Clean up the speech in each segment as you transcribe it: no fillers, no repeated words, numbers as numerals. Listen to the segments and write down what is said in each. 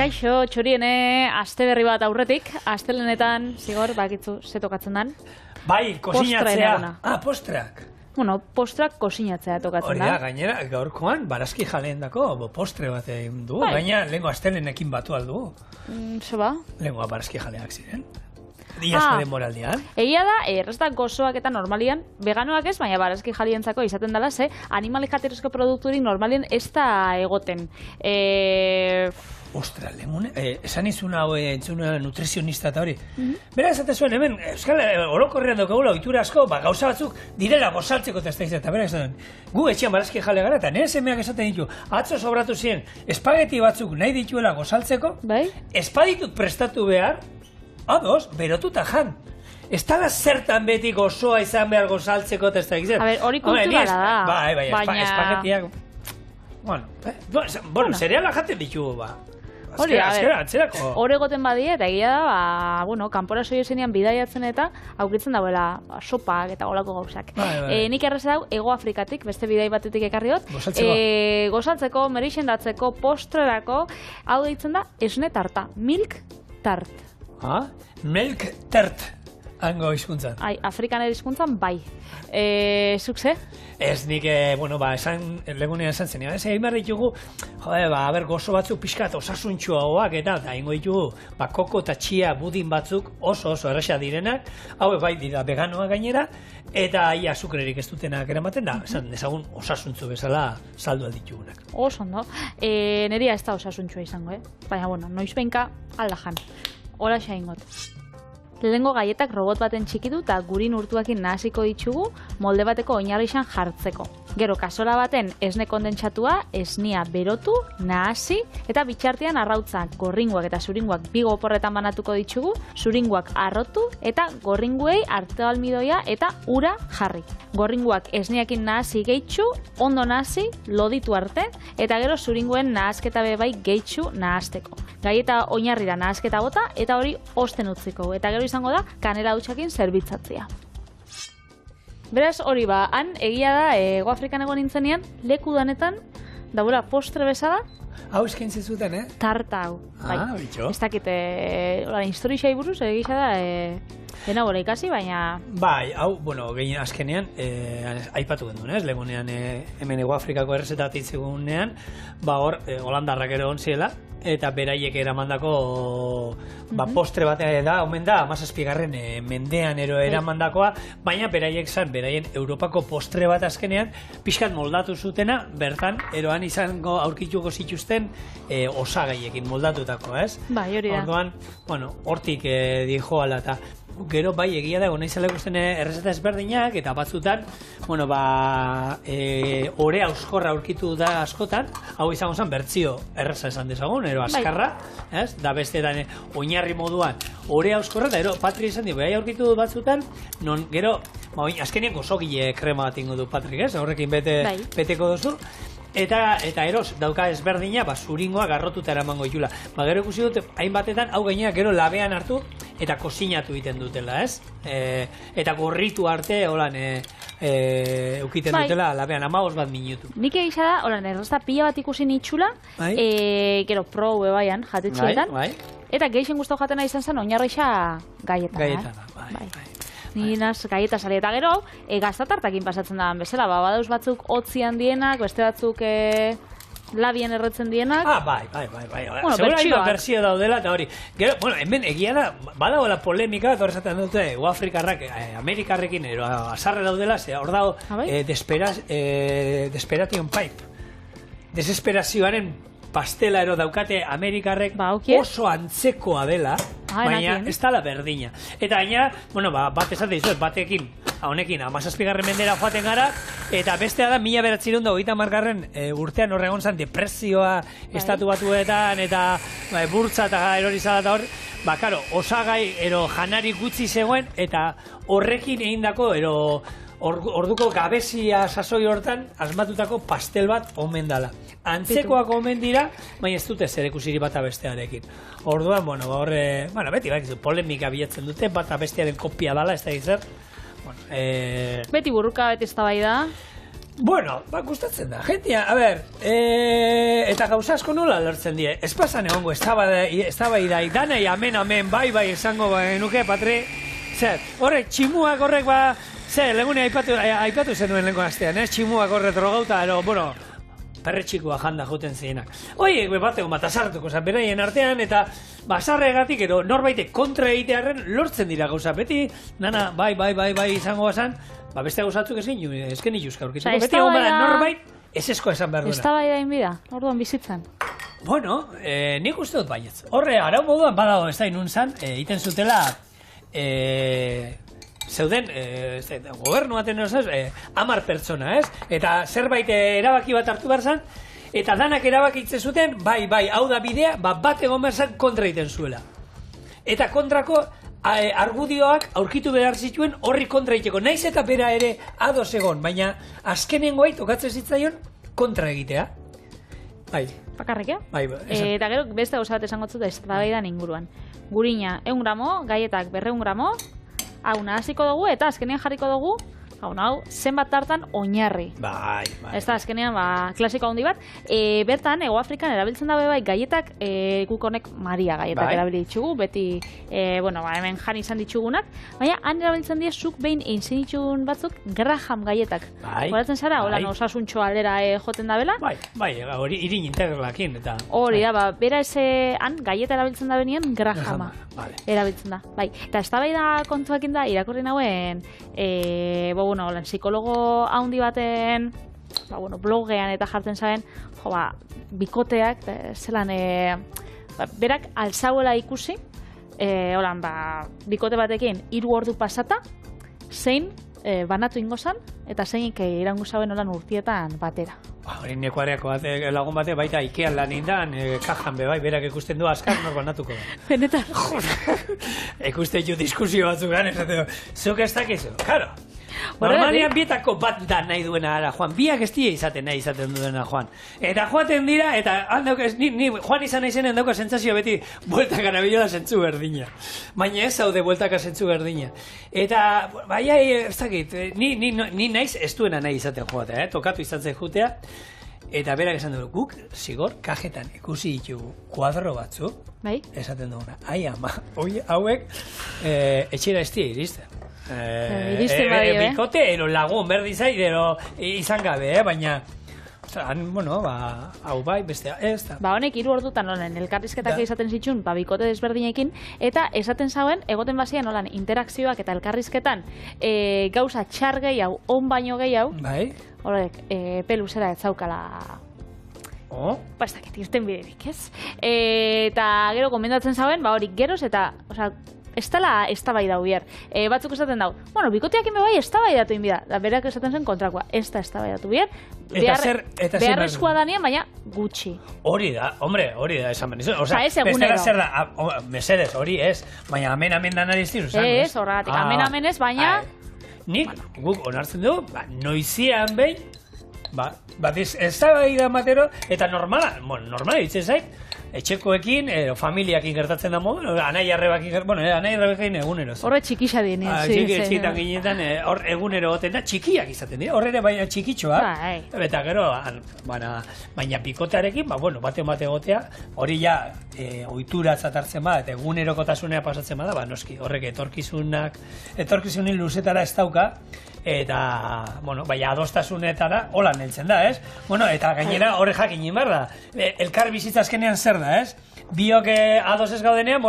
Kaixo, txoriene, aste berri bat aurretik, astelenetan, zigor, bakitzu, ze tokatzen dan. Bai, kosinatzea. Postreak. Bueno, postrak kosinatzea tokatzen da. Hori da, gainera, gaurkoan, barazki jaleendako postre bat egin du. Gaina, lehenko astelenekin batu aldu. Zoba? Lehenkoa barazki jaleak ziren. Diazko denboraldian. Egia da, erreztak gozoak eta normalian, veganoak ez, baina barazki jalientzako izaten dela, ze animali jatorrizko produkturik normalien ez da egoten. Ostra, lemune, esan izun hau entzuna nutrizionista eta hori. Bera esate zuen, hemen, euskal orokorrean daukagula ohitura asko, gauza batzuk direla gozaltzeko testa eta bera esaten. Gu etxean barazki jale gara eta nire semeak esaten ditu, atzo sobratu ziren, espageti batzuk nahi dituela gozaltzeko, espaditut prestatu behar, ados, berotuta jan. Ez tala zertan beti gozoa izan behar gozaltzeko testa egiten. A ber, hori kulturala da. Bai, espagetiak. Bueno, zereala jaten ditugu, ba. Atzerako. Hor egoten badie, eta egia da, bueno, kanpora soio zenean bidaiatzen eta aurkitzen dauela sopak eta olako gauzak. Nik errez dau, Ego Afrikatik, beste bidai batetik ekarri dut. Gozaltzeko, merixendatzeko, postrerako, hau deitzen da, esne tarta, milk tart. Milk tart. Hango hizkuntzan. Afrikaner hizkuntzan, bai. Zuk ze? Ez nik, bueno, esan, legunean esan zen, egin behar ditugu, gozo batzuk pixkat osasuntxuagoak eta ingo ditugu, koko eta txia budin batzuk oso erraxa direnak, hau bai dira veganoa gainera, eta azukrerik ez dutenak eramaten da, esan dezagun osasuntzu bezala saldu alditugunak. Oso ondo. Neria ez da osasuntxua izango, baina, bueno, noiz behinka aldajan. Hola xaingot. Lehengo gaietak robot baten txikitu eta gurin urtuakin nahasiko ditugu molde bateko oinarrixan jartzeko. Gero kasola baten esne kondentsatua, esnia berotu, nahasi eta bitxartean arrautzak, gorringuak eta zuringuak bigo oporretan banatuko ditugu, zuringuak arrotu eta gorringuei artealmidoia eta ura jarri. Gorringuak esniakin nahasi gehitxu, ondo nahasi, loditu arte eta gero zuringuen nahasketa bebai gehitxu nahasteko. Gaieta oinarrira nahasketa bota eta hori osten utziko eta gero izango da kanela hutsakin zerbitzatzea. Beraz, hori han egia da, Ego Afrikan egon nintzenean, leku danetan, daura postre bezala. Hau eskaintzi zuten, Tarta hau. Bitxo. Ez dakit, historia buruz, egisa da, dena gora ikasi, baina... Bai, hau, bueno, gehien azkenean, aipatu genuen, legunean hemen Ego Afrikako errezeta atitzegunean, hor, holandarrak ere onziela, eta beraiek eramandako postre bat da, omen da, 17. Mendean eramandakoa, baina beraiek zan, beraien Europako postre bat azkenean, pixkat moldatu zutena, bertan, eroan izango aurkituko zituzten osagaiekin moldatutako, ez? Bai, hori da. Orduan, bueno, hortik dijoala eta gero bai egia da, naizela ikusten errezeta ezberdinak, eta batzutan, bueno, ore auskorra aurkitu da askotan, hau izango zen bertzio erreza esan dezagun, ero askarra, ez? Da bestetan oinarri moduan ore auskorra, eta ero Patri izan bai aurkitu batzutan, non gero, azkenean gozogile krema bat ingo du Patrik, ez? Horrekin beteko duzu. Eta eros, dauka ezberdina, zuringoa garrotuta eramango ditula. Gero ikusi dut, hainbatetan, hau gaineak gero labean hartu, eta kozinatu egiten dutela, ez? Eta gorritu arte, holan, eukiten dutela, labean, 15 bat minutu. Nik egisa da, holan, errezta pila bat ikusi nitxula, gero pro baian, jatetxeetan, eta gehixen guztau jatena izan zen, oinarreixa gaietan. Gaietan, bai. Ninaz gaieta sali eta gero, gaztatartakin pasatzen da bezala, badauz batzuk hotzian dienak, beste batzuk labien erretzen dienak. Bai. Segura hainbat berzio daudela eta hori. Gero, bueno, hemen egia da, badagoela polemika, eta horrezaten dute, Ego Afrikarrak, Amerikarrekin, azarre daudela, hor dago, Desperation Pipe. Desesperazioaren pastela daukate Amerikarrek oso antzekoa dela, baina ez dala berdina. Eta gaina, bueno, bat esate dizuet, batekin, honekin, 17. mendera joaten gara, eta bestea da, 1930 urtean horregon zan depresioa estatu batuetan, eta burtza eta erorizala eta hor, karo, osagai, janari gutxi zegoen, eta horrekin egindako, orduko gabezia sasoi hortan, asmatutako pastel bat omen dala. Antzekoak omen dira, baina ez dute zer ikusiri bata bestearekin. Orduan, horre, beti polemika bilatzen dute, bata bestearen kopia dala, ez da gizer. Beti burruka, beti eztabaida. Bueno, gustatzen da, jentia, a ber, eta gauza asko nola lortzen die, ez pasan egongo, eztabaida, danai amen, bai, esango nuke, Patri, zer, horrek, tximuak horrek, zer, legune aipatu zenuen lehenko astean, tximuak horrek drogauta, bueno, perretxikoa janda joten zienak. Oiek, bat egon bat azartuko zan, beraien artean, eta basarregatik, edo norbaitek kontra egitearen lortzen dira gauza, beti, nana, bai, izango bazan, beste gauzatzuk ezken ituzka aurkitzeko. Beti egon bada norbait, ez esko esan behar duena. Ez da bai da inbida, orduan bizitzen. Bueno, nik uste dut baietz. Horre, arau moduan badago ez da inun zan, iten zutela, zeuden, gobernu baten osaz, 10 pertsona, ez? Eta zerbait erabaki bat hartu behar zan, eta danak erabakitzen zuten, bai, hau da bidea, bat egon behar zan kontra egiten zuela. Eta kontrako, argudioak aurkitu behar zituen horri kontra egiteko. Naiz eta bera ere ados egon, baina azkenengoai tokatzen zitzaion kontra egitea. Bai. Bakarrik, Bai. Eta gero beste gauza bat esango zut eztabaidan inguruan. Gurina 100 gramo, gaietak 200 gramo, hau nahaziko dugu eta azkenean jarriko dugu, hau, zenbat tartan oinarri. Bai. Ez da, azkenean, klasiko handi bat. Bertan, Ego Afrikan erabiltzen dabe bai, gaietak, guk honek Maria gaietak erabili ditugu, beti, hemen jan izan ditugunak, baina han erabiltzen die zuk behin eintzen ditugun batzuk Graham gaietak. Horatzen zara, holan osasuntxo aldera joten dabela? Bai, hori irin integralakin, eta... Hori da, bera han gaieta erabiltzen da benien Grahama erabiltzen da. Bai, eta ez da bai da kontuakin da, irakurri nauen, psikologo handi baten blogean eta jartzen zaren bikoteak zelan berak altzauela ikusi bikote batekin 3 ordu pasata zein banatu ingo zan eta zeinik irango zauen olan urtietan batera. Hori nekoareako lagun bate baita Ikean lan indan, kajan bebai, berak ikusten du azkar nor banatuko da. Benetan. Ikusten ju diskusio batzukan, zuk ez dakizu, karo. Normalian bietako bat da nahi duena ara, Juan. Biak ez dira izaten nahi izaten duena, Juan. Eta joaten dira, eta ni Juan izan nahi zenen dauko sentsazio beti bueltaka nabilola zentzu berdina. Baina ez zaude bueltaka zentzu berdina. Eta, ez dakit, ni naiz ez duena nahi izaten joatea, tokatu izan zen jutea. Eta berak esan dugu, guk, zigor, kajetan ikusi ditugu kuadro batzu, esaten duguna. Ai, ama, hauek etxera ez dira iristen. Bikote, ero lagun berdi zait, ero izan gabe, baina hau bai, bestea ez da. Honek 3 ordutan honen elkarrizketak izaten zitsun, bikote desberdinekin, eta esaten zauen, egoten bazian holan interakzioak eta elkarrizketan gauza txar gehiago, on baino gehiago, horrek, peluzera ez zaukala ez dakit, irten biderik, ez? Eta gero komendatzen zauen, hori geroz eta, ez dela eztabaida hubier. Batzuk esaten dau, bikoteak eme bai eztabaidatu inbida. Berak esaten zen kontrakoa, ez da eztabaidatu bier. Beharrezkoa danean, baina gutxi. Hori da, esan ben. Ez egunero. Zer da, mesedez, hori ez, baina amen danari ez diru. Ez, horregatik, amen ez, baina... Nik, guk onartzen du, noizian behin, eztabaida matero, eta normala ditzen zait, etxekoekin, familiakin gertatzen da modu, anai arrebakin egunero. Horre txikisa dien. Txikitan ginetan, hor egunero goten da, txikiak izaten dira, horre baina txikitxoa. Eta gero, baina pikotearekin, bate gotea, hori ja, ohitura zatartzen bada, eta egunerokotasunea pasatzen bada, noski, horrek etorkizunin luzetara ez dauka, eta, baina adostasunetara hola neltzen da, ez? Eta gainera horre jakin behar da, elkar bizitza azkenean zer da, ez? Biok ados ez gaudenean,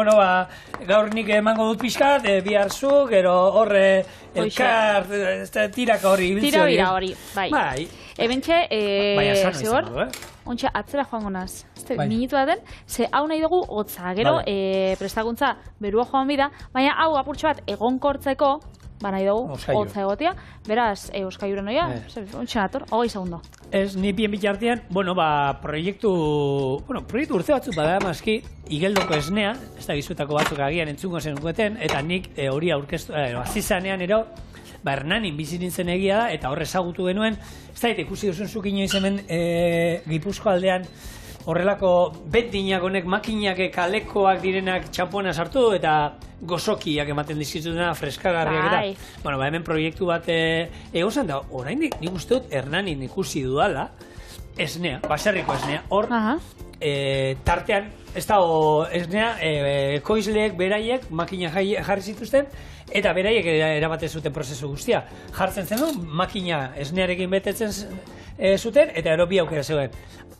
gaur nik emango dut pixkat, bihar zu, gero horre elkar tiraka hori ibiltze hori. Tira hori, bai. Ebentxe, zehor, ontsa atzera joango naz. Minutu da den, ze hau nahi dugu hotza, gero prestakuntza berua joan bida, baina hau apurtxo bat egonkortzeko, nahi dugu, hotza egotia, beraz, Euskaiuren noia, ontsa nator, 20 segundo. Ez, ni bien bitartean, proiektu urte batzuk bada maski, igeldoko esnea, ez da gizuetako batzuk agian entzungo zenuketen, eta nik hori aurkeztu, azizanean ero, Hernanin bizi nintzen egia da, eta horre ezagutu genuen, ez da, ikusi duzun zuk inoiz hemen Gipuzko aldean, horrelako betinak honek makinak kalekoak direnak txampona sartu eta gozokiak ematen dizkizutena freskagarriak eta. Bueno, hemen proiektu bat egon zen da, oraindik nik uste dut Hernanin ikusi dudala, esnea, baserriko esnea, hor tartean, ez da, esnea, ekoizleek, beraiek, makina jarri zituzten, eta beraiek erabate zuten prozesu guztia. Jartzen zen du, makina esnearekin betetzen zuten, eta ero bi aukera zegoen.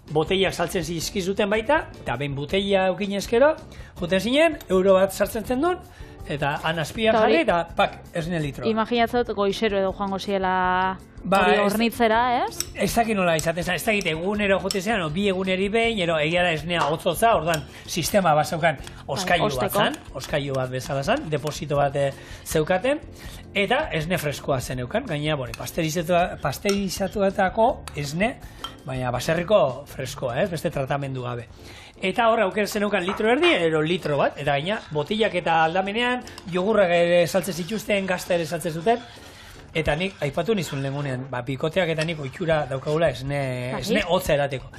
Botellak saltzen zizkizuten baita, eta behin botella eukin eskero, juten zinen, euro bat sartzen zen duen, eta anazpian jarri, eta pak, esne litro. Imaginatzot goizero edo joango ziela hori hornitzera, ez? Ez dakit nola izaten zen, ez dakit egunero jote zean, bi eguneri behin, egia da esnea hotzotza, orduan sistema bat zeukan oskailu bat zan, oskailu bat bezala zan, deposito bat zeukaten, eta esne freskoa zen eukan, gaina, pasterizatuetako esne, baina baserriko freskoa, beste tratamendu gabe. Eta hor auker zeneukan litro erdi, ero litro bat, eta gaina, botillak eta aldamenean, jogurrak ere saltzen zituzten, gazta ere saltzen zuten, eta nik, aipatu nizun lehenunean, bikoteak eta nik oitxura daukagula esne hotza erateko.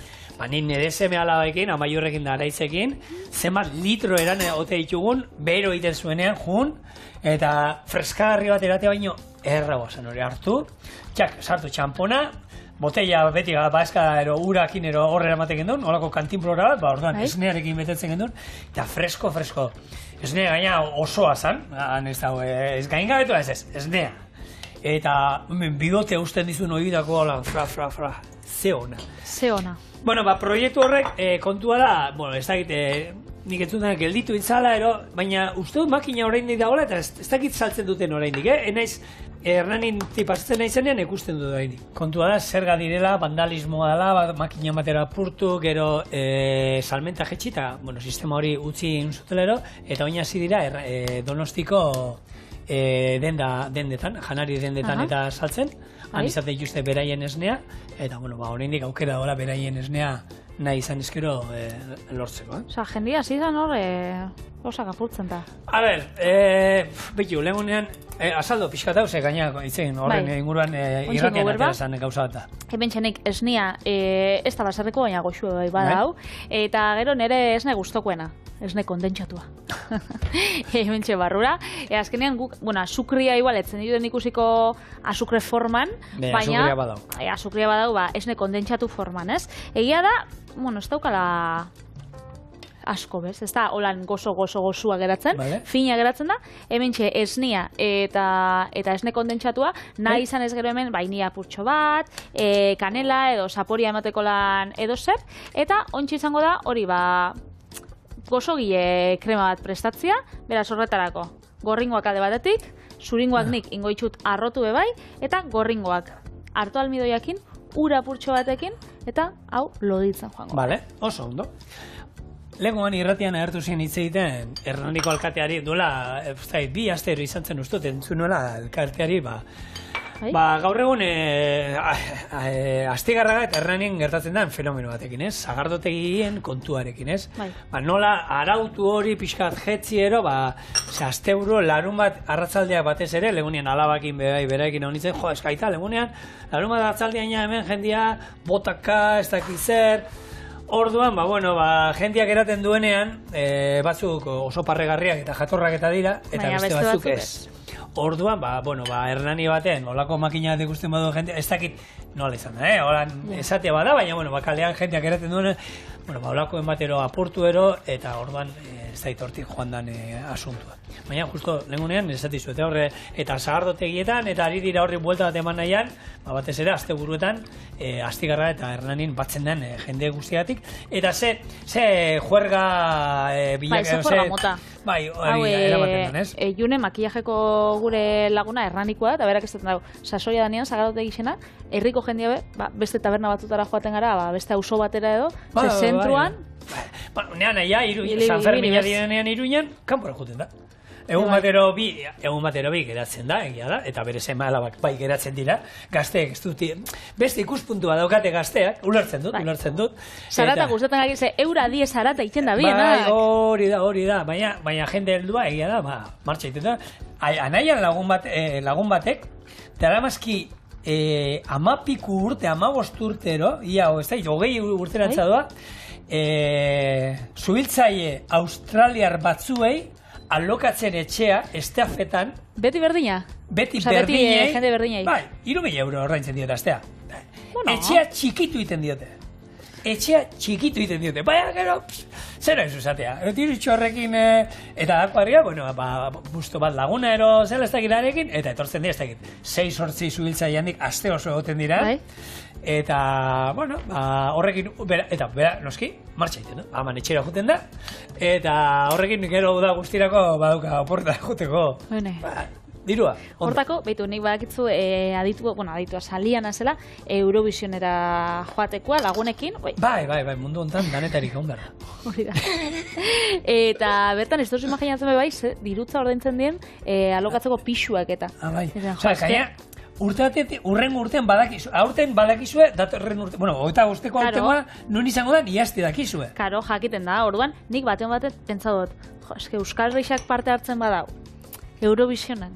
Nik nire seme alabaekin, amaiurrekin da araitzekin, zenbat litro eran ote ditugun, bero egiten zuenean, jun, eta freskagarri bat erate baino, erragoa zen hori hartu, sartu txampona, botella beti bazka urakin horrela ematen gendun, holako kantinplora bat, orduan esnearekin betetzen gendun, eta fresko. Esnea gaina osoa zan, ez gaingabetu ez, esnea. Eta bigote usten dizun oidako, fra, ze ona. Bueno, proiektu horrek kontua da, ez dakit, nik entzun gelditu itzala, baina uste dut makina oraindik dagoela, eta ez dakit saltzen duten oraindik, enaiz, Hernanin tipatzen naizenean ikusten dut oraindik. Kontua da, zerga direla, vandalismoa dela, makina batera apurtu, gero salmenta jetxi, eta sistema hori utzi zutelero, eta oin hasi dira Donostiko dendetan, janari dendetan eta saltzen, han izate dituzte beraien esnea, eta oraindik aukera dola beraien esnea nahi izan ezkero lortzeko. Osa, jendia zizan hor, osak apurtzen da. A ber, behitu, lehenunean, azaldo pixkatau, ze gainako itzen horren inguruan irratian atera zan gauza bat da. Hemen txenik esnia ez da basarreko, baina goxu badau, eta gero nire esne guztokoena, esne kondentsatua. Hemen txe barrura. Azkenean guk, azukria igual, etzen dituen ikusiko azukre forman, baina azukria badau, esne kondentsatu forman, ez? Egia da, ez daukala asko, bez? Ez da, holan gozua geratzen, fina geratzen da, hemen txe esnia eta esne kondentsatua, nahi izan ez gero hemen, bainia purtxo bat, kanela edo saporia emateko lan edo zer, eta ontsi izango da, hori gozogile krema bat prestatzia, beraz horretarako, gorringoak alde batetik, zuringoak nik ingoitxut arrotu bebai, eta gorringoak hartu almidoiakin, ura purtxo batekin, eta hau loditzen joango. Bale, oso ondo. Lehenkoan irratian agertu ziren hitz egiten Hernaniko alkateari duela, bi astero izan zen ustut, entzunuela alkateari, gaur egun astigarraga eta Hernanin gertatzen den fenomeno batekin, ez? Sagardotegien kontuarekin, ez? Nola arautu hori pixkat jetziero, asteburu larun bat arratzaldeak batez ere, legunean alabakin beraikin honitzen, eskaita, legunean, larun bat arratzaldean hemen jendia botaka, ez dakizer. Orduan, jendeak eraten duenean, batzuk oso parregarriak eta jatorrak eta dira, eta beste batzuk ez. Orduan, Hernani baten, olako makina bat ikusten badu jende, ez dakit nola izan da, holan esatea bada, baina kalean jendeak eraten duenean, olako enbatero apurtuero, eta orduan ez da itortik joan dan asuntua. Baina, justo, lehenunean, ez datizu, eta sagardotegietan, eta ari dira horri buelta bat eman nahian, batez ere, azte buruetan, astigarra eta Hernanin batzen den jende guztiatik, eta ze juerga bilak... Ze juerga mota. Hori erabaten den, ez? June, makillajeko gure laguna Hernanikoa, eta berak ez dut dago, sasoia danean, sagarotegi xena, herriko jendia beste taberna batutara joaten gara, beste auzo batera edo, zentruan... Nean aia, San Fermina direnean Iruñan, kanpora juten da. Egun batero bi geratzen da, egia da, eta bere seme alabak geratzen dira, gazteek ez dut, beste ikuspuntua daukate gazteak, ulertzen dut. Zarata gustatzen gaki, ze eura 10 zarata iten da bienak. Hori da, baina jende heldua egia da, martxa iten da. Anaian lagun batek, daramazki 15 urte, 15 urtero, ia, ez da, 20 urterantza doa, zuhiltzaile australiar batzuei alokatzen etxea, estafetan. Beti berdina? Beti berdinei. Jende berdinei. Bai, 3.000 euro ordaintzen diote astea. Etxea txikitu iten diote. Baina, gero, zera ez uzatea. Dirutxo horrekin, eta dakoaria, busto bat laguna ero zela ez dakitarekin, eta etortzen dira ez dakit. 6-8 zuhiltzaile handik aste oso egoten dira. Eta, horrekin, eta, noski, martxa iten, haman etxera juten da, eta horrekin gero da guztirako baduka oporta juteko. Dirua. Hortako, behitu, nik badakitzu aditua salian azela, Eurovisionera joatekoa lagunekin. Bai, mundu hontan danetarik ondara. Hori da. Eta bertan, ez dozu imaginatzen bai, dirutza ordaintzen dien alokatzeko pixuak eta. Bai. Gaina, urren urtean badakizue, aurten badakizue, datorren urtean, eta guzteko aurtekoa, nun izango da, iazti dakizue. Karo, jakiten da, orduan, nik batean pentsa dut, Euskal Reixak parte hartzen badau, Eurovisionan.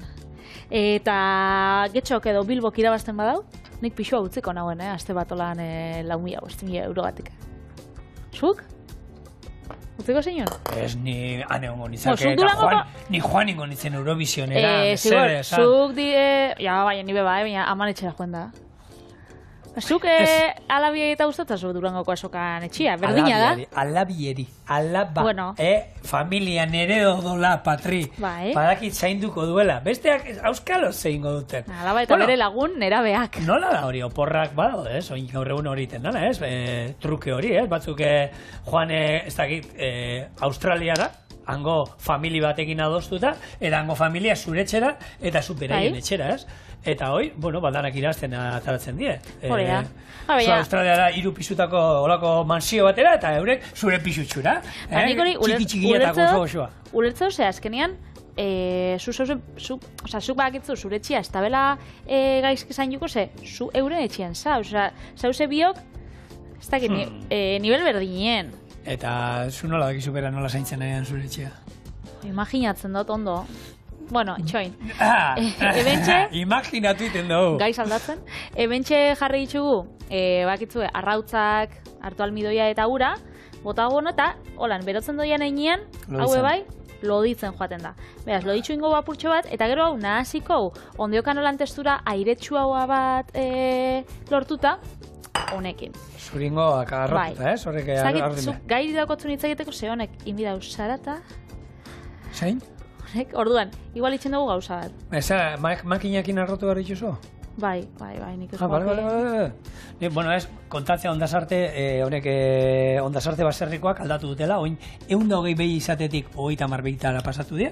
Eta getxok edo Bilbok irabazten badau, nik pixua utziko nagoen, aste bat olan 4.000 euro batik. Zuk? Utziko zeinon? Ez, ni ane hongo nitzake, ni joan ingo nitzen Eurovisionera. Zuk baina nire baina aman etxera joan da. Zuk alabiei eta gustatzazu Durangoko asokan etxia, berdina da? Alabieri, familia nere odola, patri, badakit zainduko duela. Besteak auskalo zeingo duten. Alaba eta bere lagun nerabeak. Nola da hori, oporrak bado, oin gaur egun hori iten dana, truke hori, batzuk joan, ez dakit, Australiara, hango famili batekin adostuta, eta hango familia zuretxera, eta superaien etxera, Eta hoi, baldanak irazten ataratzen die. Australiara 3 pisutako olako mansio batera, eta eurek zure pisutxura. Txiki-txikietako oso. Ulertzeu ze, azkenean, zuk bakitzu zure etxia ez tabela gaizki zain juko ze, zu euren etxian zauze biok, ez dakit, nivel berdinien. Eta zu nola dakizu bera nola zaintzen arian zure etxia? Imaginatzen dut ondo. Bueno, itxoin. Imaginatu iten dugu. Gaiz aldatzen. Ebentxe jarri ditugu, bakitzue, arrautzak, hartu almidoia eta ura, bota gono eta, holan, berotzen doian einean, haue bai, loditzen joaten da. Beraz, loditzu ingo apurtxo bat, eta gero hau nahaziko, ondiokan holan testura airetxua bat lortuta, honekin. Zuringo akagarrotuta, horrek ardime. Gairi dakotzun itzaketeko ze honek, inbidau zarata. Zein? Orduan, igual itxen dugu gauza bat. Eza, makinakin arrotu behar dituzu? Bai, nik ez Bueno, kontatzea ondasarte, honek ondasarte baserrikoak aldatu dutela, oin 120 behi izatetik 30 behitara pasatu dira.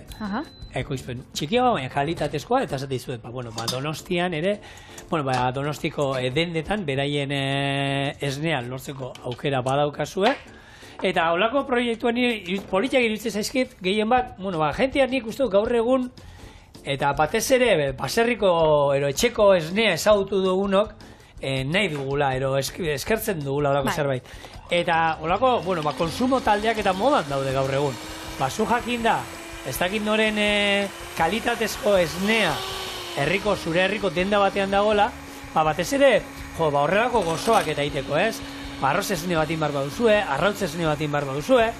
Ekoizpen txikia, baina kalitatezkoa, eta esate dizuet, Donostian ere, Donostiko dendetan, beraien esnean lortzeko aukera badaukazue, eta holako proiektuan politiak iruditzen zaizkit, gehien bat, jentean nik uste gaur egun, eta batez ere, baserriko etxeko esnea ezagutu dugunok, nahi dugula, eskertzen dugula holako zerbait. Eta holako, konsumo taldeak eta modan daude gaur egun. Zu jakin da, ez dakit noren kalitatezko esnea zure herriko denda batean dagoela, batez ere, horrelako gozoak eta iteko, ez? Arroz esne batin bar baduzue, arrautz esne batin bar baduzue.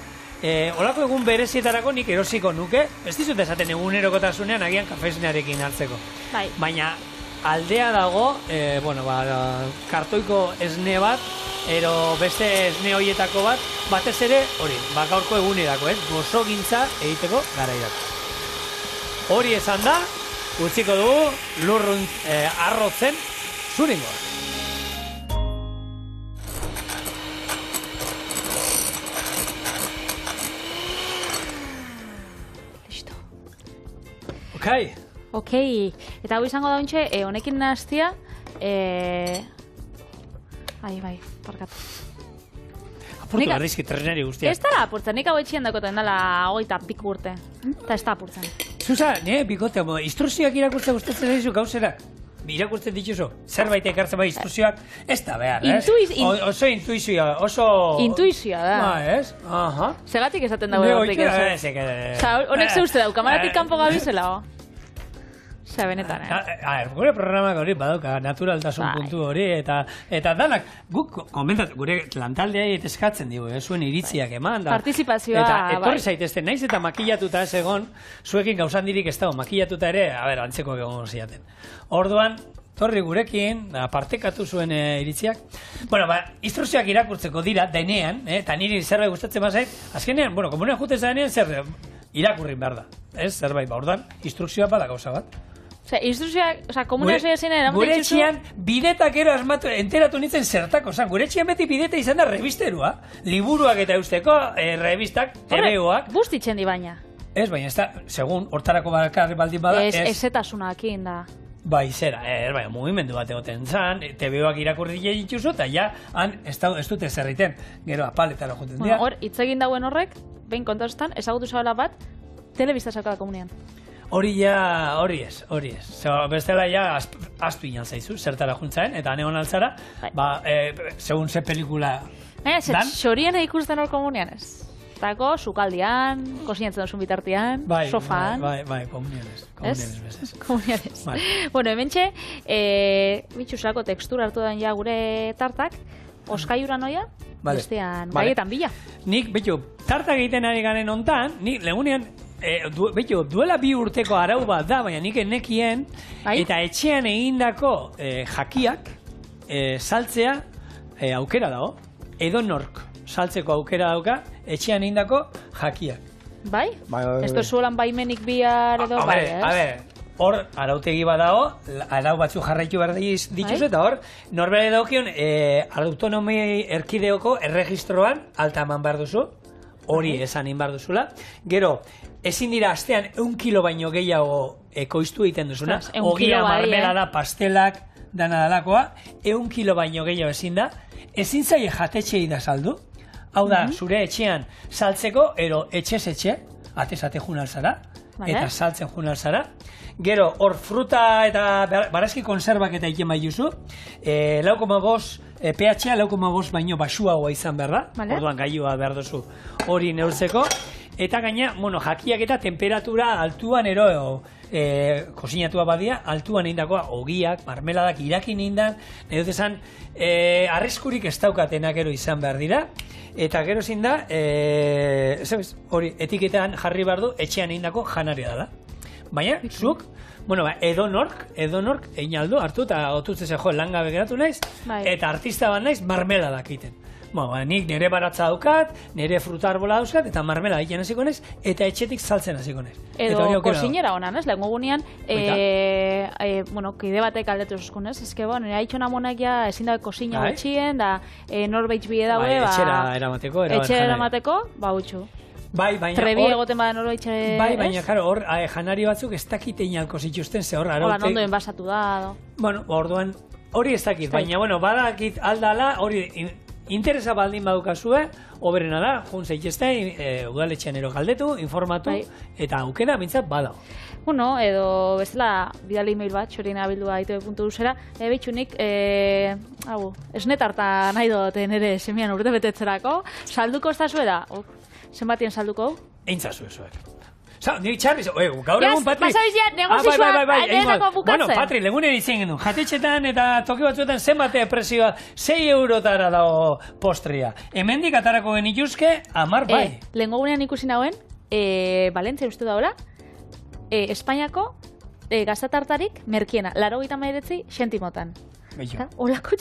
Olako egun berezietarako nik erosiko nuke, ez dizut esaten egunerokotasunean agian kafesnearekin hartzeko. Baina aldea dago, kartoiko esne bat, beste esne horietako bat, batez ere, hori, gaurko egunerako, gozo gintza egiteko garairako. Hori esan da, utziko dugu lurrun arrotzen zuringoa. Okei, eta hau izango dauntxe, honekin nahaztia, bai, parkatu. Apurtu garrizki treneri guztia. Ez dara apurtzen, nik hau etxien dakoten dela 20 pik urte, eta ez da apurtzen. Zuza, bikote, instrukzioak irakurtzen gustatzen dizu gauzerak. Irakurtzen dituzu, zerbait ekartzen bai instrukzioak, ez da behar, ez? Oso intuizioa, oso... Intuizioa da. Ez? Segatik esaten dago hortik ez. Honek ze uste dau, kamaratik kanpo gabizela, Osea, benetan, gure programak hori badauka, naturaltasun puntu hori, eta danak, guk komentat, gure lantaldeai eskatzen digu, zuen iritziak eman. Participazioa, eta etorri zaitezte, naiz eta makillatuta ez egon, zuekin gauzandirik ez dago, makillatuta ere, antzeko egon ziaten. Orduan, torri gurekin, partekatu zuen iritziak. Bueno, instrukzioak irakurtzeko dira, denean, eta niri zerbait gustatzen bazait, azkenean, komunean jute zanean, zer irakurrin behar da. Ez, zerbait, orduan, instrukzioa bada gauza bat. Instrukzioak, komunazioa zinen, gure etxian bidetak ero asmatu, enteratu nintzen zertako, gure etxian beti bideta izan da revisterua, liburuak eta usteko, revistak, TVOak. Bustitzen di baina. Ez, baina ez da, segun, hortarako bakarri baldin bada, ez. Ezetasunakin da. Bai, zera, baina, mugimendu bat egoten zan, TVOak irakurri dituzu, eta ja, han, ez dute zerriten, gero apaletara joten dira. Hor, itzegin dauen horrek, behin kontaztan, ezagutu zabela bat, telebiztasako da komunian. Hori ez. Bestela ja, astu inan zaizu, zertara juntzaen, eta anegon altzara, segun ze pelikula dan. Xorien ikusten hor komunian ez. Tako, sukaldian, kosinatzen duzun bitartean, sofan. Bai, komunianez. Komunianez. Bueno, hementxe, bitxusako tekstura hartu den ja gure tartak, oskaiura noia, bestean gaietan bila. Nik, tartak egiten ari garen ontan, nik legunean, duela 2 urteko arau bat da, baina nik enekien, eta etxean egindako jakiak saltzea aukera dago. Edonork saltzeko aukera dauka, etxean egindako jakiak. Bai? Ez zuelan baimenik bihar edo bai, ez? Hor, arautegi bat dago, arau batzu jarraitu behar dituzu, eta hor, norbere daukion, autonomi erkideoko erregistroan alta eman behar duzu, hori esan egin behar duzula. Gero, ezin dira astean 1 kilo baino gehiago ekoiztu egiten duzuna. Ogia, marmelada, pastelak, dana dalakoa. 1 kilo baino gehiago ezin da. Ezin zaie jatetxei da saldu. Hau da, zure etxean saltzeko, ero etxez etxe, atez-ate junalzara, eta saltzen junalzara. Gero, hor fruta eta barazki konserbak eta iken bai duzu. 4,5 pH-a 4,5 baino basuagoa izan behar da. Orduan gailua behar duzu hori neurtzeko. Eta gaina, jakiak eta temperatura altuan kosinatua badia, altuan eindakoa, ogiak, marmeladak, irakin eindan, nahi dut esan, arriskurik ez daukatenak ero izan behar dira, eta gero ezin da, hori, etiketean jarri behar du, etxean eindako janaria da. Baina, zuk, edonork egin aldu, hartu eta otutzen zeho langabe geratu naiz, eta artista bat naiz marmeladak egiten. Nik nire baratza daukat, nire fruta arbola dauzkat, eta marmela egiten hasiko naiz, eta etxetik saltzen hasiko naiz. Edo kosinera honan, ez? Lehenko gunean, kide batek aldetu zuzkun, ez? Ez que, nire haitxona monak ja ezin dabe kosina gutxien, da norbeitz bide daue, etxera eramateko, utxu. Trebi egoten bada norbeitxe, ez? Baina, hor, janari batzuk ez dakitein alko zituzten, ze hor, Hola, nondo enbasatu da, orduan, hori ez dakit, baina, badakit aldala, hori interesa baldin badukazue, oberena da, jun zeitezte, udaletxean ero galdetu, informatu, eta aukera bintzat badago. Edo bezala bidali email bat, txorien abildua ITV.eusera, behitxunik, esnet harta nahi dut nire semian urte betetzerako, salduko ez da zuera? Zenbatien salduko? Eintzazu ezuek. Nire txarriz, gaur egun, Patri... Pasabizia, negozizua, ainetako bukatzen. Patri, legunen izan gendu, jatetxetan eta toki batzuetan zenbate presioa 6 eurotara dago postria. Hemendik atarako genituzke, 10 bai. Lehenko gunean ikusi nagoen, Valentzia uste daura, Espainiako gaztatartarik merkiena, 89 sentimotan. Olako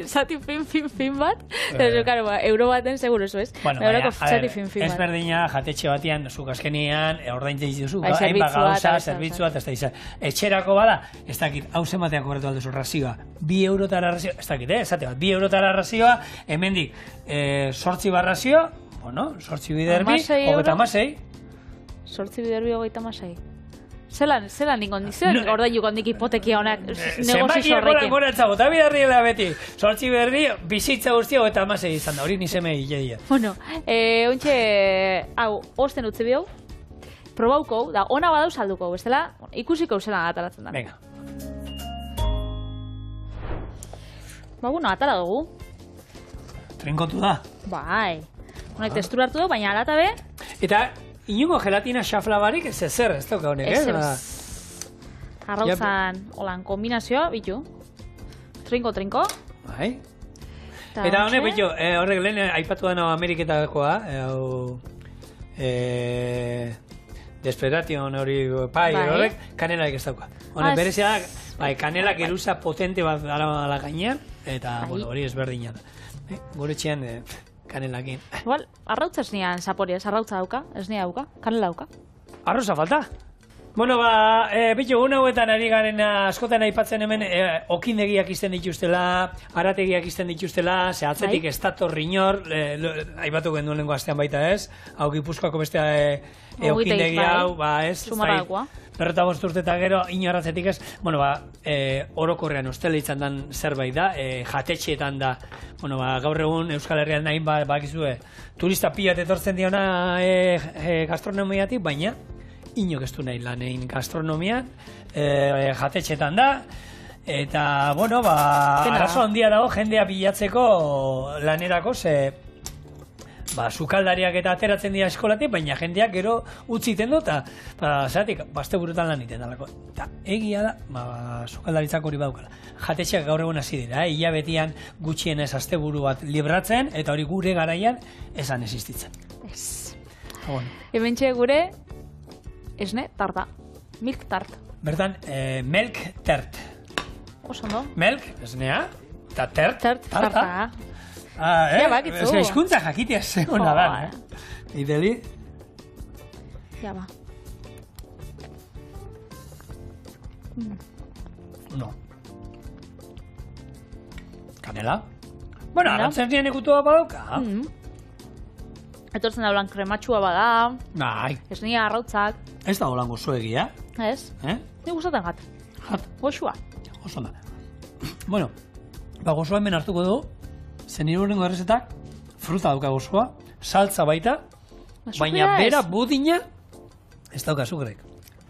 zati fin bat, euro baten seguro eso ez. Ez berdina jatetxe batean, zuk azkenian, ordaintzen dituzu, hainbat gauza, zerbitzua, eta ez da izan. Etxerako bada, ez dakit, hau zenbateak horretu alduzu razioa, 2 eurotara razioa, ez dakit, esate bat, 2 eurotara razioa, hemendik 8 barrazio, 8 biderbi, 36. 8 biderbi, 36. Zelan ordainduko handik hipotekia honak negozio horrekin. Zenbaki goratza, bota bidarriela beti. 8 berri, bizitza guztia, eta amasei izan da, hori nizeme hileia. Ontxe, hau, osten utzi bihau, probauko, da, ona badau salduko, bestela, ikusiko zelan ataratzen da. Venga. Atara dugu. Trinkotu da. Bai. Honek testura hartu dugu, baina alata be. Eta... Inungo gelatina xafla barik ez ezer, ez dauka honek, Arrautzan, holan, kombinazioa, bitu. Trinko. Bai. Eta honek, bitu, horrek lehen aipatu dena Ameriketakoa, Desperation hori, horrek, kanelaik ez dauka. Honek berezia da, kanela geruza potente bat ala gainean, eta hori ezberdina da. Gure txian kanelakin. Igual, arrautza ez nian zaporia, ez arrautza dauka, ez nia dauka, kanela dauka. Arroza falta? Bueno, bitu, hauetan ari garen askotan aipatzen hemen okindegiak izten dituztela, arategiak izten dituztela, ze atzetik ez dator inor, aipatu genduen lengo astean baita ez, hau Gipuzkoako beste okindegi hau, ez, berreta bosturte eta gero inorratzetik ez, orokorrean ostela izan dan zerbait da, jatetxeetan da, gaur egun Euskal Herrian nahin bakizue, turista pilat etortzen diona gastronomiatik, baina inok ez du nahi lanein gastronomian, jatetxetan da, eta, arazo handia dago jendea bilatzeko lanerako, sukaldariak eta ateratzen dira eskolatik, baina jendeak gero utziten du, eta, zeratik, baste burutan lan iten dalako. Eta egia da, sukaldaritzak hori badukala. Jatetxeak gaur egun hasi dira, hilabetian gutxienez asteburu bat libratzen, eta hori gure garaian esan existitzen. Hementxe gure, esne, tarta. Milk tart. Bertan, milk tart. Oso, no? Milk, esnea, eta tart, tarta. Ez hizkuntza jakitea zegona da, Ideli? Ja, ba. No. Kanela? Bueno, arantzen nien ekutua badauka. Etortzen da holan krematxua bada. Bai. Esnia arrautzak. Ez da holan gozoegia. Ez. Ni gustatzen gat. Goxua. Oso da. Bueno, gozoa hemen hartuko dugu. Zen hirurengo errezetak, fruta dauka gozoa, saltza baita, baina bera budina ez dauka azukrek.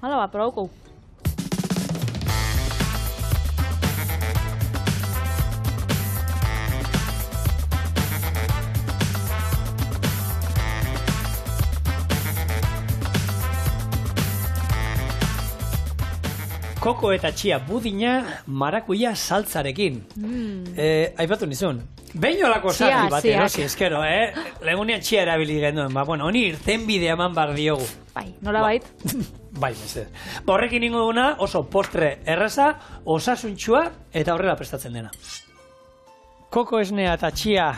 Hala, probauko. Koko eta txia budina marakuia saltzarekin. Aipatu nizun. Behin olako sarri bat erosi, eskero, legunean txia erabili genduen, honi irten bidea eman bar diogu. Bai, nola bait? Bai, bezez. Horrekin ingo duguna oso postre erraza, osasuntxua eta horrela prestatzen dena. Koko esnea eta txia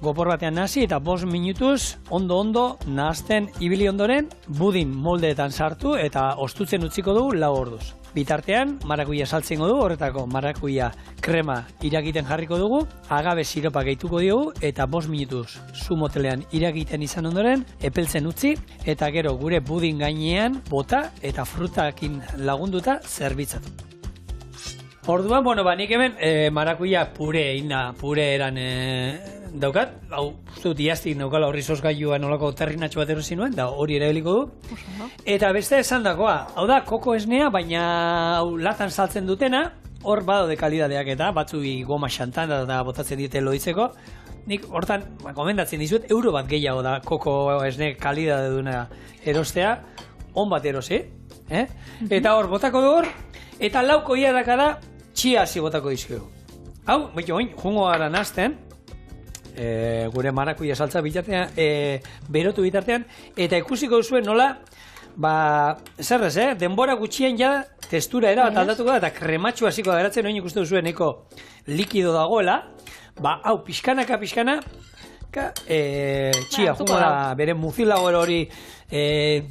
gopor batean nahasi eta 5 minutuz ondo nahazten ibili ondoren, budin moldeetan sartu eta ostutzen utziko dugu 4 orduz. Bitartean, marakuia saltzengo dugu, horretako marakuia krema irakiten jarriko dugu, agave siropa gehituko diogu, eta 5 minutuz zu motelean irakiten izan ondoren, epeltzen utzi, eta gero gure budin gainean bota eta frutakin lagunduta zerbitzatu. Orduan, nik hemen marakuia pure eran daukat, hau, uste dut iaztik naukala horri sosgailua nolako terrinatxo bat erosi nuen, da hori erabeliko du. Eta beste esan dakoa, hau da, koko esnea, baina hau latan saltzen dutena, hor badaude kalidadeak eta batzui goma xantan da botatzen dite loitzeko. Nik hortan, komendatzen dizut, euro bat gehiago da koko esne kalidade duna erostea, on bat erosi, eta hor botako du hor, eta lauko iadaka da, txia hasi botako dizkio. Hau, jungo gara nazten, gure marakuia saltza bitartean, berotu bitartean, eta ikusiko zuen nola, zerrez, denbora gutxien ja testura erabat aldatuko da, eta krematxu hasiko da geratzen, oin ikusten duzuen neko likido dagoela, hau, pixkanaka, txia, jungo da, bere muzilago hori,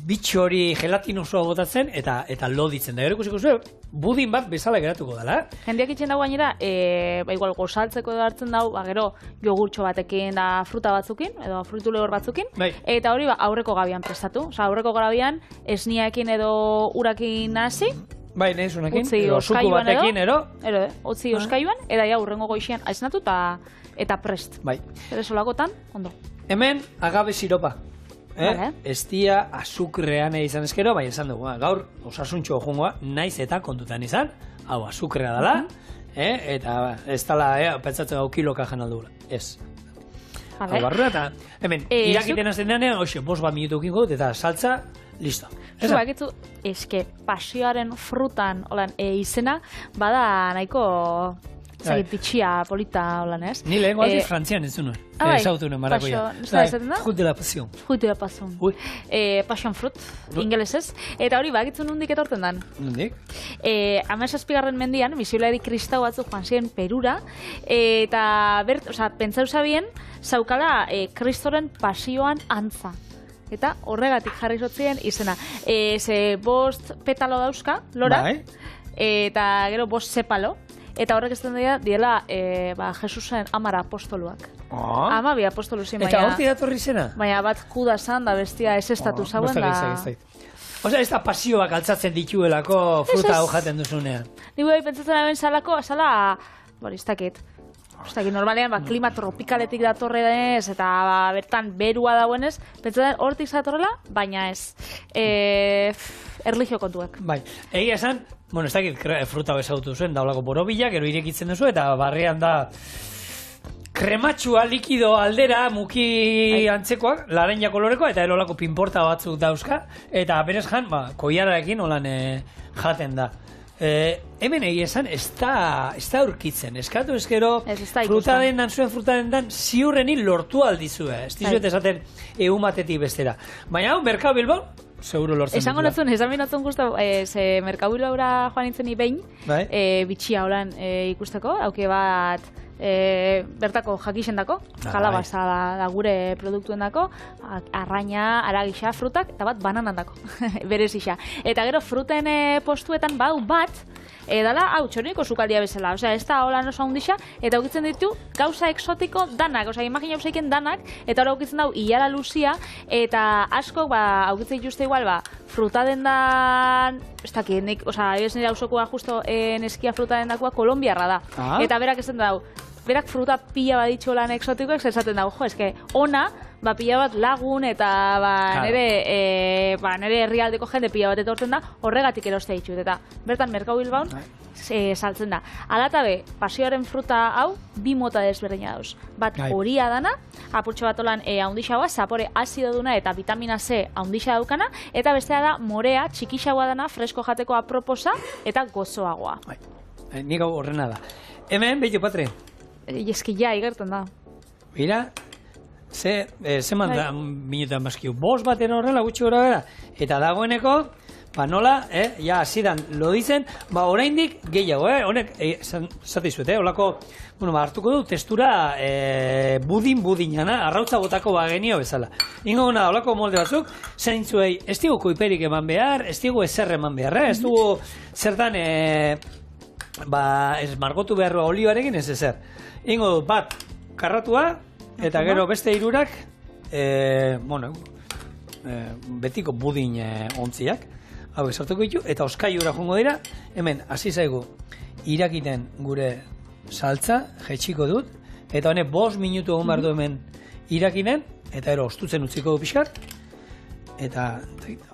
bitxo hori gelatinosoa botatzen, eta loditzen da. Gero ikusiko zuen, budin bat bezala geratuko dela. Jendeak itxen dago gainera, igual gozaltzeko edo hartzen dago, gero jogurtxo batekin da fruta batzukin, edo fruitu lehor batzukin, eta hori aurreko gabian prestatu. Aurreko gabian esniaekin edo urakin hasi, bai, nahi zunekin, edo suku batekin, utzi oskaiuan, eta ja urrengo goixian aiznatu eta prest. Bai. Ere solakotan, ondo. Hemen, agave siropa. Estia azukrean izan ezkero, bai esan dugu, gaur osasuntxo jungoa, naiz eta kontutan izan, hau azukrea dela, eta ez dala, pentsatzen hau kiloka jan aldugula, ez. Hau barrura eta, hemen, irakiten azten denean, 5 minutu kingo dut, eta saltza, listo. Zuba, egitu, eske, pasioaren frutan, izena, bada nahiko... Zagit, bitxia, polita, holan, ez? Ni lehen aldiz frantzian ez du nuen. Zautu nuen marakoia. Fruit de la passion. Fruit de la passion. Passion fruit, ingelesez. Eta hori, bakitzen nondik etorten dan. Nondik? 17. mendian, misioleri kristau batzuk joan ziren Perura, eta, pentsau zabien, zaukala kristoren pasioan antza. Eta horregatik jarri zotzien izena. Ze 5 petalo dauzka, lora, eta gero 5 sepalo. Eta horrek ez diela Jesusen 10 apostoluak. 12 apostolu zen, baina... Eta horti datorri zena? Baina bat Juda zan, da bestia ez estatu zauen da... Osa, ez da pasioak altzatzen dituelako fruta hau jaten duzunean. Nigu bai pentsatzen aben zalako, zala... Bori, ez dakit. Normalean, klima tropikaletik datorre denez, eta bertan berua dauenez, pentsatzen hortik zatorrela, baina ez. Erlijio kontuak. Bai, egia esan, bueno, ez dakit fruta bezautu zuen, daulako borobila, gero irekitzen duzu, eta barrean da krematxua likido aldera muki antzekoak, lareina kolorekoa, eta erolako pinporta batzuk dauzka, eta berez jan, koiararekin holan jaten da. Hemen egia esan, ez da aurkitzen, eskatu ezkero frutaren dan ziurreni lortu aldizue, ez dizuet esaten egumatetik bestera. Baina hau, Merkao Bilbao, seguro lortzen dut. Esango natzun, esan binatzen guztu, ze Merkao Bilbaora joan nintzen ibein, bitxia holan ikusteko, hauke bat bertako jakixen dako, jalabaza da gure produktuen dako, arraina, aragisa, frutak, eta bat bananan dako, berez isa. Eta gero fruten postuetan bau bat, dala, hau, txorniko sukaldia bezala, osea, ez da holan oso handixa, eta aukitzen ditu gauza exotiko danak, osea, imagina usaiken danak, eta hori aukitzen dau hilara luzia, eta asko, aukitzen dituzte igual, fruta dendan, ez dakit, osea, ez nire hausokoa justo neskia fruta dendakoa kolombiarra da, eta berak ezen dau, berak fruta pila baditxo lan exotikoek, zesaten dago, eske, ona, pila bat lagun eta nire herrialdeko jende pila bat etortzen da, horregatik erostea ditut, eta bertan Merkao Bilbaon saltzen da. Alatabe, pasioaren fruta hau, 2 mota desberdina dauz. Bat horia dana, apurtxo bat olan haundixagoa, zapore azido duna eta vitamina C haundixa daukana, eta bestea da morea, txikixagoa dana, fresko jateko aproposa eta gozoagoa. Nik hau horrena da. Hemen, behitu patre? Eski ja, igertan da. Mira, ze mandan minutan baskiu, 5 baten horrela gutxi gora bera, eta dagoeneko, nola, ja, zidan, loditzen, oraindik gehiago, honek, zate izuet, holako, hartuko du, testura budin-budinana, arrautza botako bagenio bezala. Ingo gona, holako molde batzuk, zeintzuei, ez digu koiperik eman behar, ez digu ezer eman behar, ez dugu zertan, ez margotu beharroa olioarekin ez ezer. Ingo bat karratua, eta gero beste 3, betiko budin ontziak, hau esartuko ditu, eta oskaiura jongo dira, hemen, hasi zaigu, irakiten gure saltza, jetxiko dut, eta honek 5 minutu egon behar du hemen irakinen, eta ero ostutzen utziko du pixkat, eta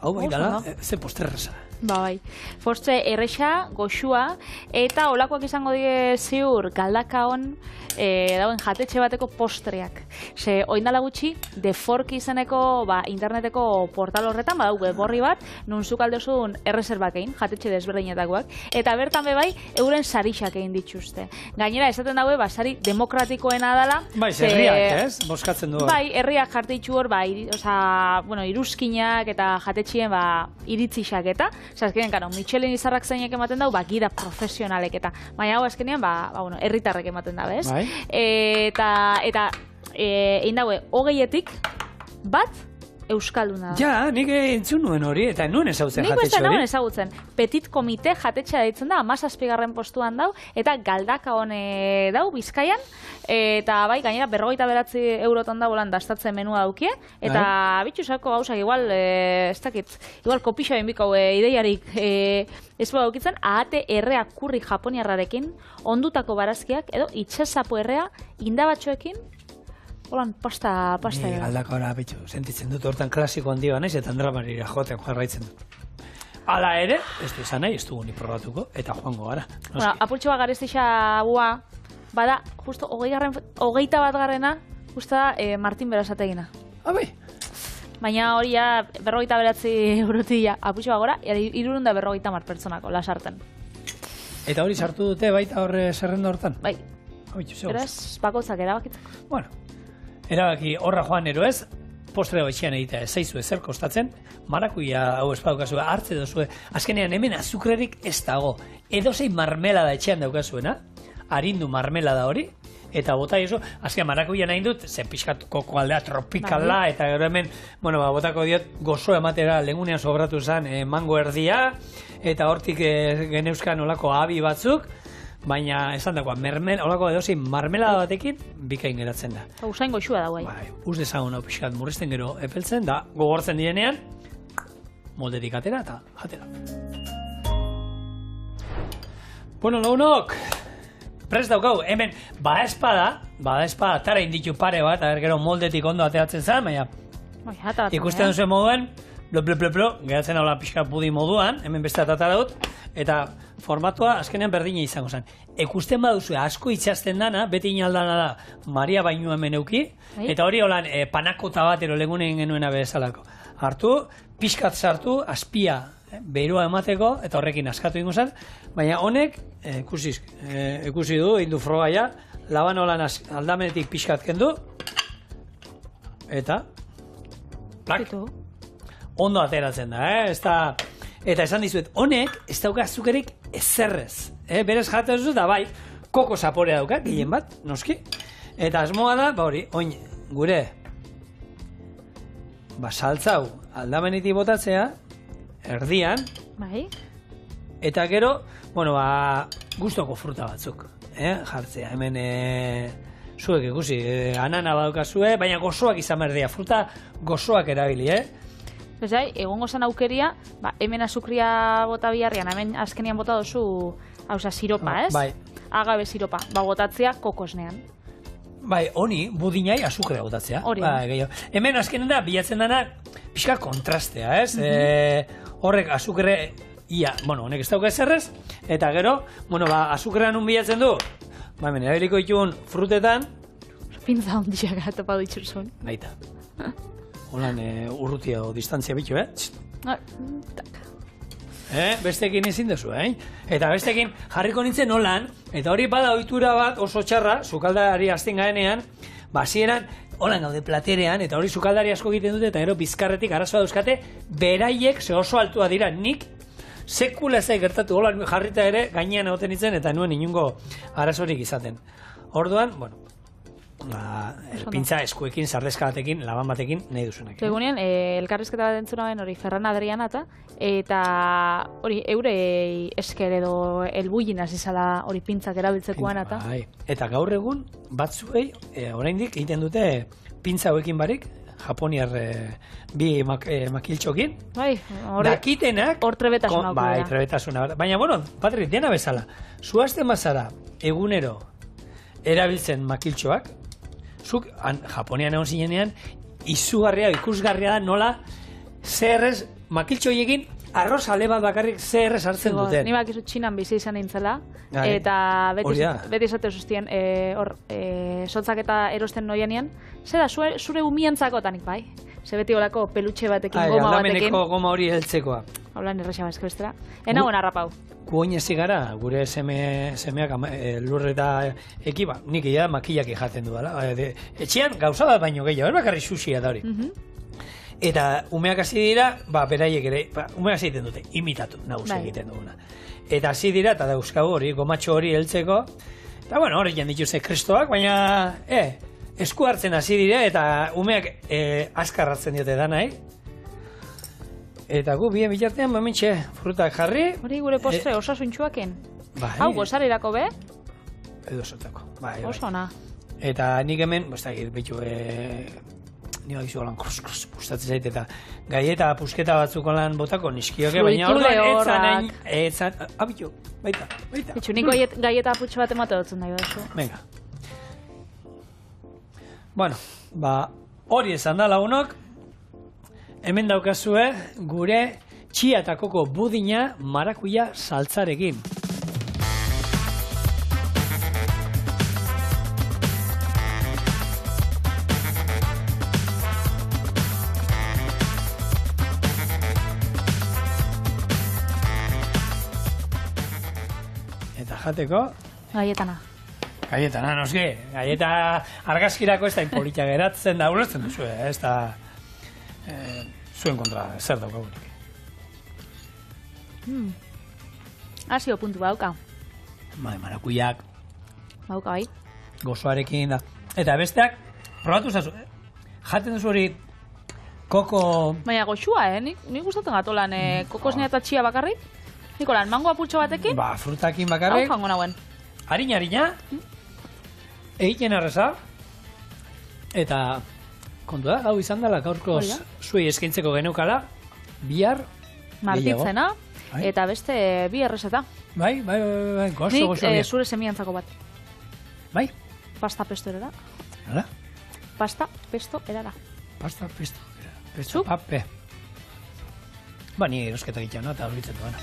hau bai dala, ze posterreza. Bai, fortze erresa, goxua, eta olakoak izango die ziur galdakaon dauen jatetxe bateko postreak. Ze, oindala gutxi, deforki izeneko interneteko portal horretan, badau web horri bat, nunzuk aldozun erreserbak egin, jatetxe desberdinetakoak, eta bertan bebai, euren sarixak egin dituzte. Gainera, esaten daue, sari demokratikoena dala. Bai, herriak, ez? Boskatzen du. Bai, herriak jartitxu hor, iruzkinak eta jatetxien iritzixak eta, azkenean, Michelin izarrak zeinek ematen dau, gida profesionalek eta, baina hau azkenean, herritarrek ematen dau, ez? Eta egin daue, 20etik bat euskalduna da. Ja, nik entzun nuen hori, eta nuen ezagutzen jatetxe hori. Nik nuen ezagutzen. Petit komite jatetxea deitzen da, 17. postuan dau, eta galdaka hone dau, Bizkaian, eta bai, gainera, 59 eurotan da bolan dastatzen menua daukie, eta bitxusako gauzak igual, ez dakit, igual kopixo enbiko ideiarik ez bada daukitzen, ahate errea kurri japoniarrarekin, ondutako barazkiak, edo itxasapo errea indabatxoekin, holan pasta Ni galdaka hori bitxu, sentitzen dut hortan klasiko handi naiz eta Andramarira joaten jarraitzen dut. Hala ere, ez du izan nahi, ez dugu ni probatuko, eta joango gara. Apurtxo bat garestixa bua, bada, justo 21. justo da Martin Berasategina. Abai? Baina hori ja, 59 eurotik aputxo bagora, 350 pertsonako, lasarten. Eta hori sartu dute baita horre zerrenda hortan? Bai. Beraz, bakotzak erabakitzeko. Bueno, erabaki horra joan ero ez, postre etxean egitea ez zaizu ezer kostatzen, marakuia hau espadukazu, hartze dozue, azkenean hemen azukrerik ez dago, edozein marmelada etxean daukazuena, arindu marmelada hori, eta bota eso, azken marakuia nahi dut, ze pixkat koko aldea tropikala, eta gero hemen, bueno, botako diot, gozo ematera legunean sobratu zen mango erdia, eta hortik geneuzkan olako abi batzuk, baina esan dagoa, olako edozein marmelada batekin, bikain geratzen da. Usain goxua da guai. Uz dezagun hau pixkat murrizten gero epeltzen, da gogortzen direnean, moldetik atera eta atera. Bueno, lagunok, prest daukau, hemen bada espada, tara inditu pare bat, gero moldetik ondo ateratzen zen, baina ikusten duzuen moduan, geratzen hau pixka pudi moduan, hemen beste atata dut, eta formatua azkenean berdina izango zen. Ekusten baduzu asko itxasten dana, beti inaldana da Maria bainu hemen euki, eta hori holan panakota bat ero legunen genuena bezalako. Hartu, pixkat sartu, azpia beroa emateko, eta horrekin askatu ingo zen, baina honek, ikusi du, indu frogaia, laban holan aldamenetik pixkat kendu, eta plak, ondo ateratzen da, eta esan dizuet, honek ez dauka azukerik ezerrez. Berez jaten duzu da bai, koko zaporea dauka, gehien bat, noski. Eta asmoa da, hori, oin, gure, saltzau aldamenetik botatzea, erdian, eta gero, gustoko fruta batzuk, jartzea. Hemen, zuek ikusi, anana badaukazue, baina gozoak izan berdia, fruta gozoak erabili, Bezai, egongo zen aukeria, hemen azukria bota biharrian, hemen azkenian bota dozu, siropa, ez? Bai. Agabe siropa, botatzea kokosnean. Bai, honi, budinai azukrea botatzea. Hori. Hemen azkenen da, bilatzen dana, pixka kontrastea, ez? Horrek azukre, honek ez dauka ezerrez, eta gero, azukrean un bilatzen du, hemen, erabiriko itun frutetan. Pintza hondiak topa dituzun. Baita. Holan urrutia o distantzia bitu, Bestekin ezin dezu, Eta bestekin jarriko nintzen holan, eta hori bada ohitura bat oso txarra, sukaldari hasten gaenean, hasieran holan gaude platerean, eta hori sukaldari asko egiten dute, eta gero bizkarretik arazoa dauzkate, beraiek ze oso altua dira, nik sekula ez gertatu, holan jarrita ere gainean egoten nintzen, eta nuen inungo arazorik izaten. Orduan, pintza eskuekin, sardezka batekin, laban batekin, nahi duzunak. Egunean, elkarrizketa bat entzuna ben hori Ferran Adriana eta hori eure esker edo elbullin azizala hori pintzak erabiltzekoan eta. Eta gaur egun batzuei, oraindik egiten dute pintza hauekin barik, japoniar bi makiltxokin. Dakitenak. Hor trebetasuna. Trebetasuna. Baina, Patri, dena bezala, zuazten bazara egunero erabiltzen makiltxoak, zuk, Japonian egon zinenean, izugarria, ikusgarria da nola zerrez makiltxoiekin arroz ale bat bakarrik zerrez hartzen duten. Ni bakizu Txinan bizi izan nintzela, eta beti esate zuztien, sotzak eta erosten noianean, zera, zure umiantzakotanik bai? Ze beti olako pelutxe batekin, goma batekin. Aldameneko goma hori heltzekoa. Holan errexaba eskabestera. Enagoen harrapau. Guoin ezi gara, gure semeak lurre eta ekiba, nik ia makillak jaten du dela. Etxean gauza bat baino gehiago, bakarri sushia da hori. Eta umeak hasi dira, beraiek ere, umeak hasi egiten dute, imitatu nagusi egiten duguna. Eta hasi dira, eta dauzkagu hori, gomatxo hori heltzeko, eta hori jan dituzte kristoak, baina esku hartzen hasi dira, eta umeak azkar hartzen diote da nahi. Eta gu bien bitartean, momentxe, frutak jarri. Hori gure postre osasuntxuaken. Hau, gozarerako be? Edo zotako. Oso ona. Eta nik hemen, bitu, nire gizu lan kruz gustatzen zait, eta gaieta pusketa batzuk lan botako niskioke, baina orduan etzan, abitu, baita. Bitxu, nik gaieta putxo bat emate dutzen dago dazu. Venga. Hori esan da lagunok, hemen daukazue gure txia eta koko budina marakuia saltzarekin. jateko. Gaietana. Gaietana, noski. Gaieta argazkirako ez da inpolitia geratzen da, ulertzen duzu, ez da zuen kontra zer daukagurik. Hasio puntu bauka. Marakuiak. Bauka, bai. Gozoarekin da. Eta besteak, probatu zazu, jaten duzu hori koko... Baina goxua, nik gustatzen gatolan kokos eta txia bakarrik. Nikolan, mango apurtxo batekin? Frutakin bakarrik. Hau jango nauen. Harina, egiten arreza, eta kontu da, hau izan dela, gaurko zuei eskaintzeko geneukala, bihar martitzena, eta beste bi errezeta. Bai, gozo. Nik zure semiantzako bat. Bai? Pasta pesto erara. Hala? Pasta pesto erara. Pasta pesto erara. Pesto pape. Ni erosketak itxan, eta horbitzen duena.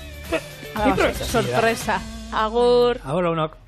Sorpresa. Agur. Agur, launok.